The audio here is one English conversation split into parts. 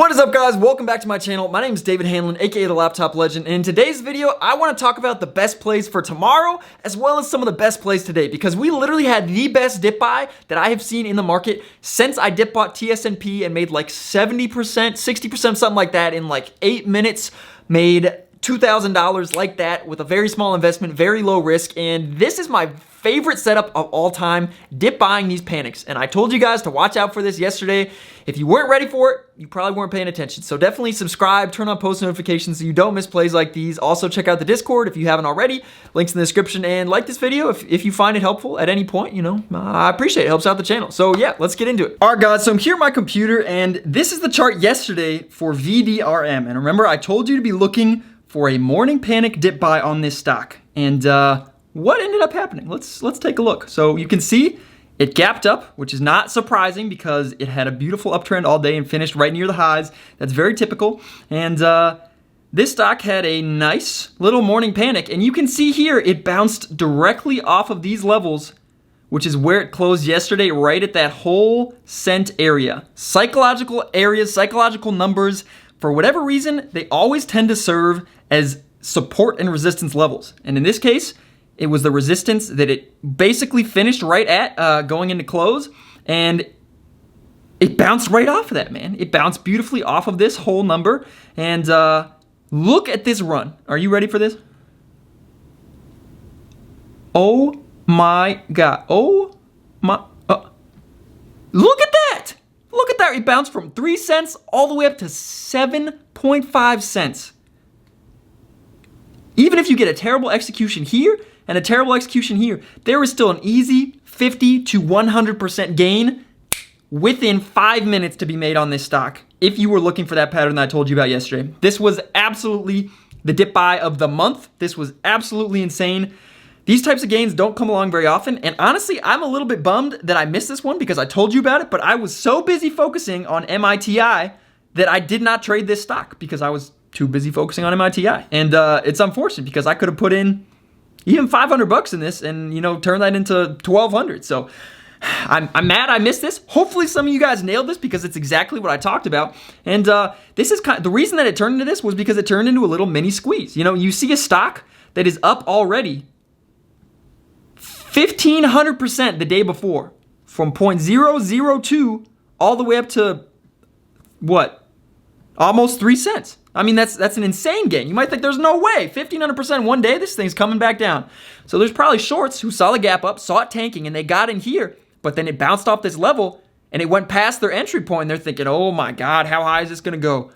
What is up, guys? Welcome back to my channel. My name is David Hanlon, aka The Laptop Legend, and in today's video I want to talk about the best plays for tomorrow as well as some of the best plays today, because we literally had the best dip buy that I have seen in the market since I dip bought TSNP and made like 70%, 60%, something like that in like 8 minutes. Made $2,000 like that with a very small investment, very low risk, and this is my favorite setup of all time, dip buying these panics. And I told you guys to watch out for this yesterday. If you weren't ready for it, you probably weren't paying attention. So definitely subscribe, turn on post notifications so you don't miss plays like these. Also check out the Discord if you haven't already. Links in the description, and like this video if you find it helpful at any point, you know, I appreciate it. It helps out the channel. So yeah, let's get into it. All right, guys, so I'm here at my computer, and this is the chart yesterday for VDRM. And remember, I told you to be looking for a morning panic dip buy on this stock. And what ended up happening? Let's take a look. So you can see it gapped up, which is not surprising because it had a beautiful uptrend all day and finished right near the highs. That's very typical. And this stock had a nice little morning panic. And you can see here it bounced directly off of these levels, which is where it closed yesterday, right at that whole cent area. Psychological areas, psychological numbers, for whatever reason, they always tend to serve as support and resistance levels. And in this case, it was the resistance that it basically finished right at going into close, and it bounced right off of that, man. It bounced beautifully off of this whole number, and look at this run. Are you ready for this? Oh my God. Oh my, look at that. Look at that. It bounced from 3 cents all the way up to 7.5 cents. Even if you get a terrible execution here and a terrible execution here, there is still an easy 50 to 100% gain within 5 minutes to be made on this stock if you were looking for that pattern that I told you about yesterday. This was absolutely the dip buy of the month. This was absolutely insane. These types of gains don't come along very often, and honestly, I'm a little bit bummed that I missed this one because I told you about it, but I was so busy focusing on MITI that I did not trade this stock because I was too busy focusing on MITI. And it's unfortunate because I could have put in even $500 in this and, you know, turn that into 1,200. So I'm mad I missed this. Hopefully some of you guys nailed this because it's exactly what I talked about. And this is the reason that it turned into this was because it turned into a little mini squeeze. You know, you see a stock that is up already 1,500% the day before, from 0.002 all the way up to what? Almost 3 cents. I mean, that's an insane gain. You might think there's no way. 1,500% one day, this thing's coming back down. So there's probably shorts who saw the gap up, saw it tanking, and they got in here, but then it bounced off this level, and it went past their entry point, and they're thinking, oh my God, how high is this going to go?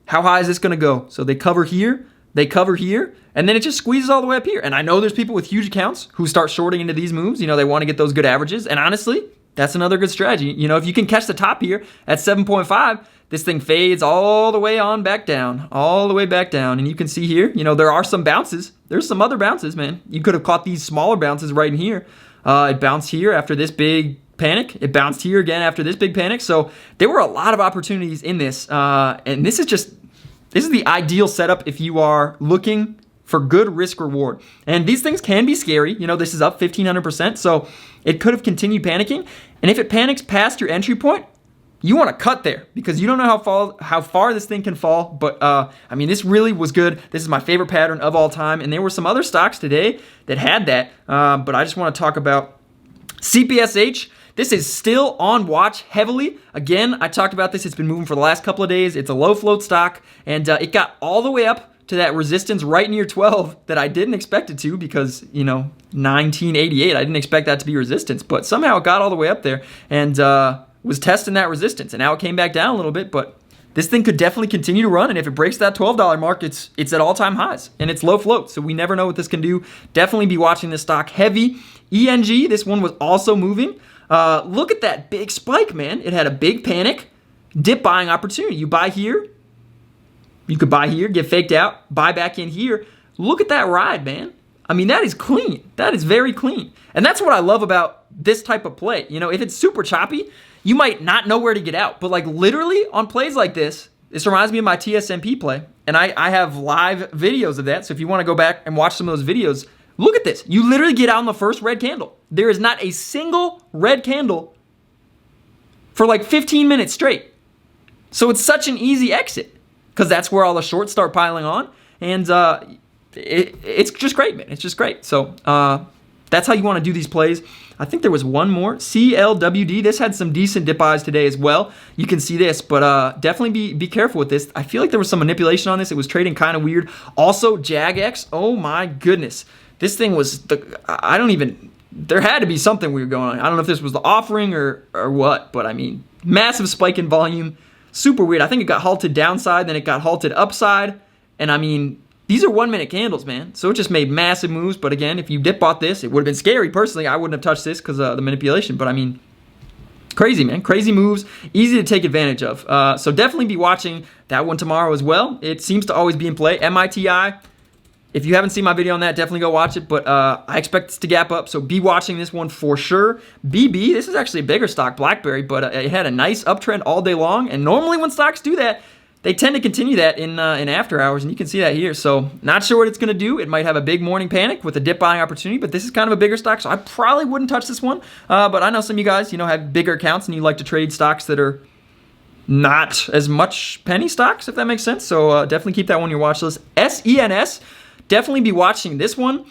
How high is this going to go? So they cover here, and then it just squeezes all the way up here. And I know there's people with huge accounts who start shorting into these moves. You know, they want to get those good averages, and honestly, that's another good strategy. You know, if you can catch the top here at 7.5, this thing fades all the way on back down, all the way back down. And you can see here, you know, there are some bounces. There's some other bounces, man. You could have caught these smaller bounces right in here. It bounced here after this big panic. It bounced here again after this big panic. So there were a lot of opportunities in this. And this is the ideal setup if you are looking for good risk reward. And these things can be scary. You know, this is up 1,500%. So it could have continued panicking. And if it panics past your entry point, you want to cut there because you don't know how far this thing can fall. But I mean, this really was good. This is my favorite pattern of all time. And there were some other stocks today that had that. But I just want to talk about CPSH. This is still on watch heavily. Again, I talked about this. It's been moving for the last couple of days. It's a low float stock. And it got all the way up to that resistance right near 12 that I didn't expect it to because, you know, 1988. I didn't expect that to be resistance. But somehow it got all the way up there. And was testing that resistance, and now it came back down a little bit, but this thing could definitely continue to run, and if it breaks that $12 mark, it's at all-time highs, and it's low float, so we never know what this can do. Definitely be watching this stock heavy. ENG, this one was also moving. Look at that big spike, man. It had a big panic, dip buying opportunity. You buy here, you could buy here, get faked out, buy back in here. Look at that ride, man. I mean, that is clean. That is very clean, and that's what I love about this type of play. You know, if it's super choppy, you might not know where to get out. But like literally on plays like this reminds me of my TSNP play. And I have live videos of that. So if you want to go back and watch some of those videos, look at this. You literally get out on the first red candle. There is not a single red candle for like 15 minutes straight. So it's such an easy exit because that's where all the shorts start piling on. And it's just great, man. It's just great. So that's how you want to do these plays. I think there was one more. CLWD. This had some decent dip buys today as well. You can see this, but definitely be careful with this. I feel like there was some manipulation on this. It was trading kind of weird. Also, JAGX. Oh my goodness. This thing was there had to be something weird going on. I don't know if this was the offering or what, but I mean, massive spike in volume. Super weird. I think it got halted downside, then it got halted upside. And I mean, these are 1 minute candles, man. So it just made massive moves. But again, if you dip bought this, it would have been scary. Personally, I wouldn't have touched this because of the manipulation. But I mean, crazy, man. Crazy moves. Easy to take advantage of. So definitely be watching that one tomorrow as well. It seems to always be in play. MITI. If you haven't seen my video on that, definitely go watch it. But I expect this to gap up, so be watching this one for sure. BB, this is actually a bigger stock, BlackBerry, but it had a nice uptrend all day long. And normally when stocks do that, they tend to continue that in after hours, and you can see that here. So not sure what it's going to do. It might have a big morning panic with a dip buying opportunity, but this is kind of a bigger stock, so I probably wouldn't touch this one. But I know some of you guys, have bigger accounts and you like to trade stocks that are not as much penny stocks, if that makes sense. So definitely keep that one on your watch list. SENS. Definitely be watching this one.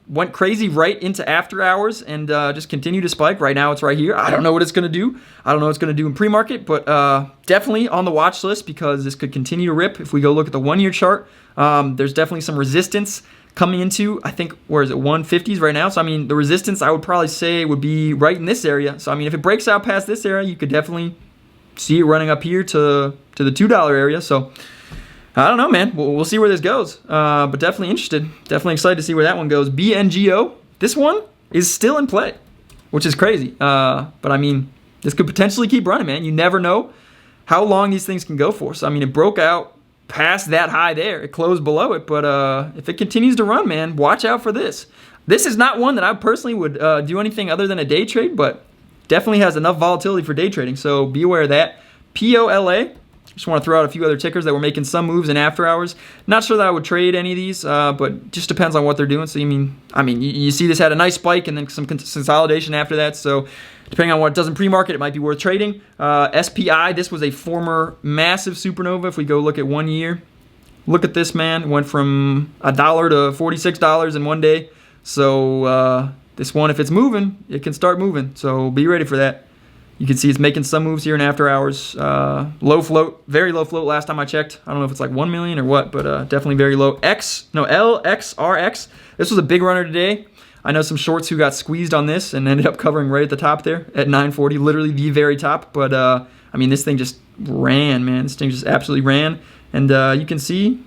Went crazy right into after hours and just continued to spike. Right now it's right here. I don't know what it's going to do. I don't know what it's going to do in pre-market, but definitely on the watch list because this could continue to rip. If we go look at the 1 year chart, there's definitely some resistance coming into, I think, where is it, 150s right now. So, I mean, the resistance I would probably say would be right in this area. So, I mean, if it breaks out past this area, you could definitely see it running up here to the $2 area. So, I don't know, man. We'll see where this goes. But definitely interested. Definitely excited to see where that one goes. BNGO. This one is still in play, which is crazy. But I mean, this could potentially keep running, man. You never know how long these things can go for. So, I mean, it broke out past that high there. It closed below it. But if it continues to run, man, watch out for this. This is not one that I personally would do anything other than a day trade, but definitely has enough volatility for day trading. So be aware of that. POLA. Just want to throw out a few other tickers that were making some moves in after hours. Not sure that I would trade any of these, but just depends on what they're doing. So you see this had a nice spike and then some consolidation after that. So depending on what it does in pre-market, it might be worth trading. SPI, this was a former massive supernova. If we go look at 1 year, look at this, man. It went from $1 to $46 in 1 day. So this one, if it's moving, it can start moving. So be ready for that. You can see it's making some moves here in after hours. Low float, very low float last time I checked. I don't know if it's like 1 million or what, but definitely very low. LXRX. This was a big runner today. I know some shorts who got squeezed on this and ended up covering right at the top there at 940, literally the very top. But I mean, this thing just ran, man. This thing just absolutely ran. And you can see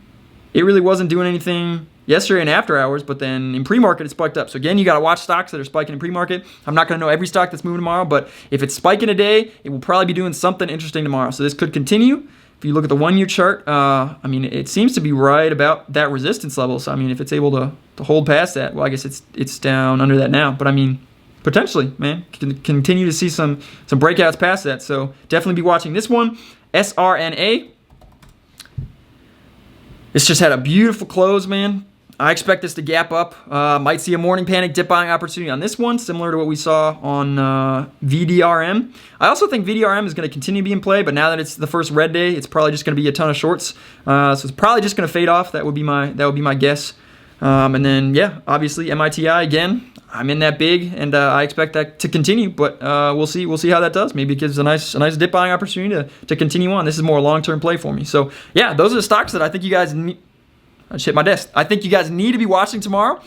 it really wasn't doing anything yesterday in after hours, but then in pre-market it spiked up. So again, you got to watch stocks that are spiking in pre-market. I'm not going to know every stock that's moving tomorrow, but if it's spiking today, it will probably be doing something interesting tomorrow. So this could continue. If you look at the 1 year chart, I mean, it seems to be right about that resistance level. So I mean, if it's able to hold past that, well, I guess it's down under that now. But I mean, potentially, man, can continue to see some breakouts past that. So definitely be watching this one. SRNA. This just had a beautiful close, man. I expect this to gap up. Might see a morning panic dip buying opportunity on this one, similar to what we saw on VDRM. I also think VDRM is going to continue to be in play, but now that it's the first red day, it's probably just going to be a ton of shorts. So it's probably just going to fade off. That would be my guess. And then yeah, obviously MITI again. I'm in that big, and I expect that to continue. But we'll see. We'll see how that does. Maybe it gives a nice dip buying opportunity to continue on. This is more a long-term play for me. So yeah, those are the stocks that I think you guys need. I just hit my desk. I think you guys need to be watching tomorrow.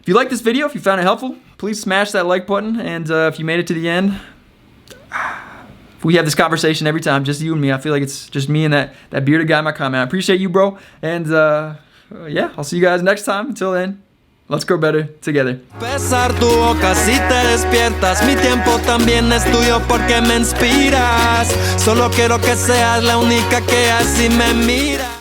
If you like this video, if you found it helpful, please smash that like button. And if you made it to the end, we have this conversation every time, just you and me. I feel like it's just me and that bearded guy in my comment. I appreciate you, bro. And yeah, I'll see you guys next time. Until then, let's grow better together. Besar tu boca si te despiertas. Mi tiempo también es tuyo porque me inspiras. Solo quiero que seas la única que así me mira.